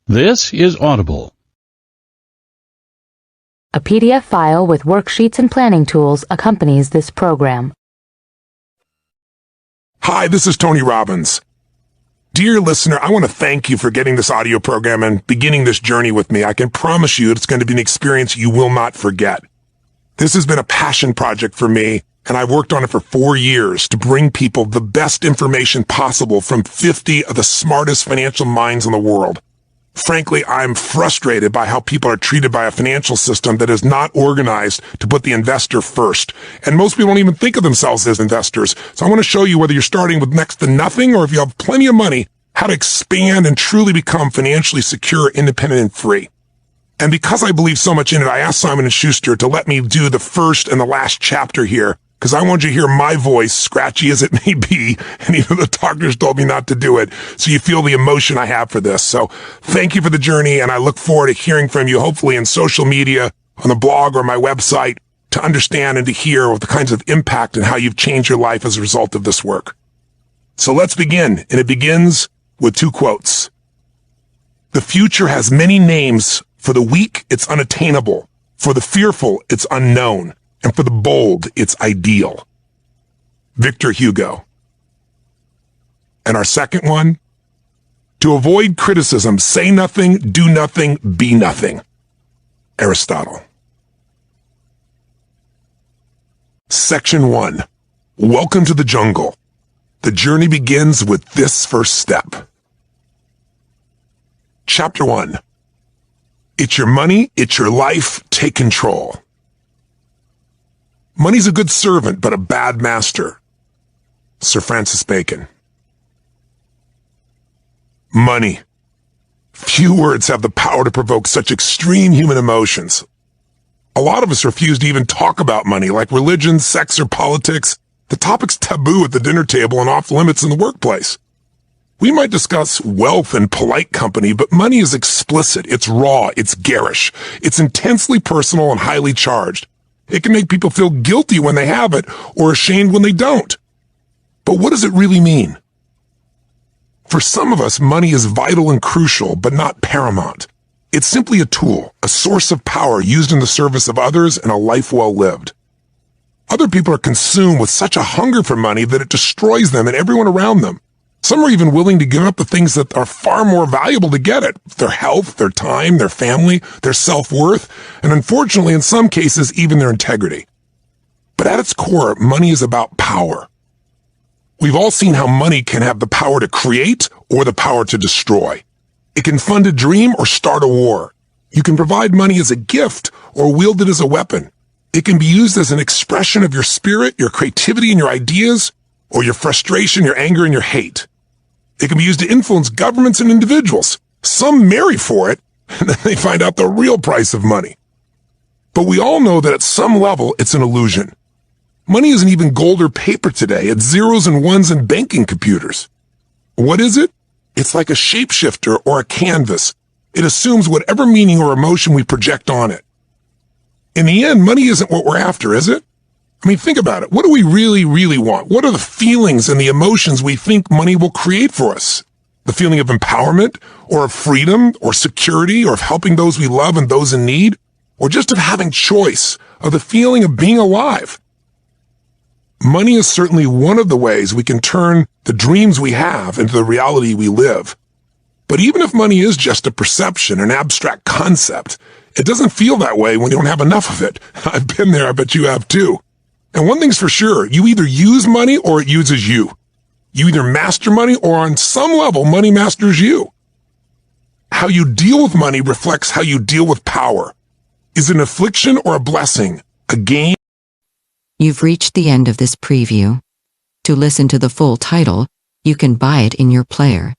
This is Audible. A PDF file with worksheets and planning tools accompanies this program. Hi, this is Tony Robbins. Dear listener, I want to thank you for getting this audio program and beginning this journey with me. I can promise you it's going to be an experience you will not forget. This has been a passion project for me, and I've worked on it for 4 years to bring people the best information possible from 50 of the smartest financial minds in the world. Frankly, I'm frustrated by how people are treated by a financial system that is not organized to put the investor first. And most people don't even think of themselves as investors. So I want to show you, whether you're starting with next to nothing or if you have plenty of money, how to expand and truly become financially secure, independent, and free. And because I believe so much in it, I asked Simon & Schuster to let me do the first and the last chapter here, because I want you to hear my voice, scratchy as it may be, and even the doctors told me not to do it, so you feel the emotion I have for this. So thank you for the journey, and I look forward to hearing from you, hopefully in social media, on the blog or my website, to understand and to hear the kinds of impact and how you've changed your life as a result of this work. So let's begin, and it begins with 2 quotes. The future has many names. For the weak, it's unattainable. For the fearful, it's unknown. And for the bold, it's ideal. Victor Hugo. And our second one, to avoid criticism, say nothing, do nothing, be nothing. Aristotle. Section 1. Welcome to the jungle. The journey begins with this first step. Chapter 1. It's your money, it's your life, take control. Money's a good servant, but a bad master. Sir Francis Bacon. Money. Few words have the power to provoke such extreme human emotions. A lot of us refuse to even talk about money, like religion, sex, or politics. The topic's taboo at the dinner table and off limits in the workplace. We might discuss wealth and polite company, but money is explicit, it's raw, it's garish, it's intensely personal and highly charged. It can make people feel guilty when they have it or ashamed when they don't. But what does it really mean? For some of us, money is vital and crucial, but not paramount. It's simply a tool, a source of power used in the service of others and a life well lived. Other people are consumed with such a hunger for money that it destroys them and everyone around them. Some are even willing to give up the things that are far more valuable to get it. Their health, their time, their family, their self-worth, and unfortunately, in some cases, even their integrity. But at its core, money is about power. We've all seen how money can have the power to create or the power to destroy. It can fund a dream or start a war. You can provide money as a gift or wield it as a weapon. It can be used as an expression of your spirit, your creativity, and your ideas, or your frustration, your anger, and your hate. It can be used to influence governments and individuals. Some marry for it, and then they find out the real price of money. But we all know that at some level, it's an illusion. Money isn't even gold or paper today. It's zeros and ones in banking computers. What is it? It's like a shapeshifter or a canvas. It assumes whatever meaning or emotion we project on it. In the end, money isn't what we're after, is it? I mean, think about it. What do we really, really want? What are the feelings and the emotions we think money will create for us? The feeling of empowerment, or of freedom, or security, or of helping those we love and those in need, or just of having choice, of the feeling of being alive? Money is certainly one of the ways we can turn the dreams we have into the reality we live. But even if money is just a perception, an abstract concept, it doesn't feel that way when you don't have enough of it. I've been there, I bet you have too. And one thing's for sure, you either use money or it uses you. You either master money or on some level, money masters you. How you deal with money reflects how you deal with power. Is it an affliction or a blessing? A gain? You've reached the end of this preview. To listen to the full title, you can buy it in your player.